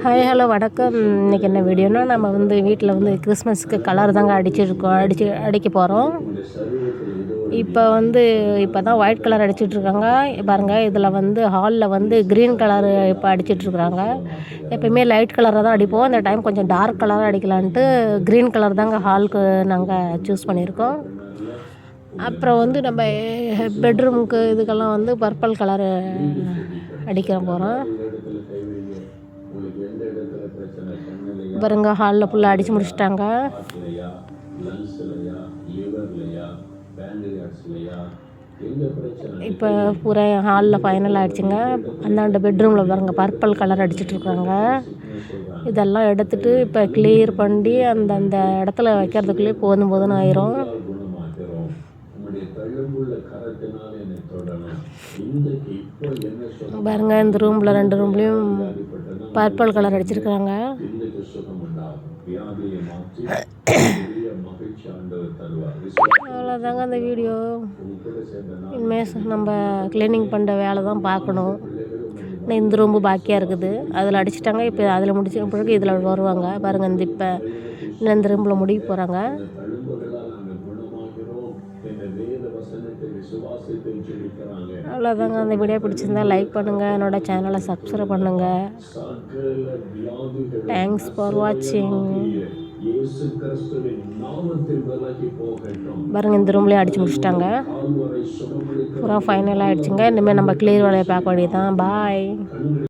Hi hello வணக்கம். இன்றைக்கி என்ன வீடியோனா, நம்ம வீட்டில் கிறிஸ்மஸ்க்கு கலர் தாங்க அடிக்க போகிறோம். இப்போ தான் ஒயிட் கலர் அடிச்சிட்ருக்காங்க பாருங்கள். இதில் ஹாலில் க்ரீன் கலரு இப்போ அடிச்சிட்ருக்குறாங்க. எப்போயுமே லைட் கலராக தான் அடிப்போம். இந்த டைம் கொஞ்சம் டார்க் கலராக அடிக்கலான்ட்டு க்ரீன் கலர் தாங்க ஹாலுக்கு நாங்கள் சூஸ் பண்ணியிருக்கோம். அப்புறம் நம்ம பெட்ரூமுக்கு இதுக்கெல்லாம் பர்பிள் கலரு அடிக்க போகிறோம். பாருங்க, ஹாலில் ஃபுல்லாக அடித்து முடிச்சிட்டாங்க. இப்போ பூரா ஹாலில் ஃபைனல் ஆகிடுச்சுங்க. அந்தாண்ட பெட்ரூமில் பாருங்கள், பர்பிள் கலர் அடிச்சிட்ருக்குறாங்க. இதெல்லாம் எடுத்துகிட்டு இப்போ கிளியர் பண்ணி அந்தந்த இடத்துல வைக்கிறதுக்குள்ளேயே போதும்னு ஆயிரும். பாருங்க, இந்த ரூமில் 2 ரூம்லேயும் பர்பிள் கலர் அடிச்சிருக்கிறாங்க. அவ்வளோதாங்க அந்த வீடியோ. இனிமேல் நம்ம க்ளீனிங் பண்ணுற வேலை தான் பார்க்கணும். இன்னும் இந்த ரூம்பு பாக்கியாக இருக்குது. அதில் அடிச்சிட்டாங்க. இப்போ அதில் முடிச்ச பிறகு இதில் வருவாங்க பாருங்கள். இப்போ இன்னும் இந்த ரூம்பில் முடிக்க போகிறாங்க. அவ்வளோதாங்க. அந்த வீடியோ பிடிச்சிருந்தா லைக் பண்ணுங்கள், என்னோட சேனலை சப்ஸ்கிரைப் பண்ணுங்கள். தேங்க்ஸ் ஃபார் வாட்சிங். பாருங்கள், இந்த ரூம்லேயே அடித்து முடிச்சிட்டாங்க. பூரா ஃபைனலாக ஆகிடுச்சுங்க. இனிமேல் நம்ம கிளியர் வேலையை பார்க்க வேண்டியது தான். பாய்.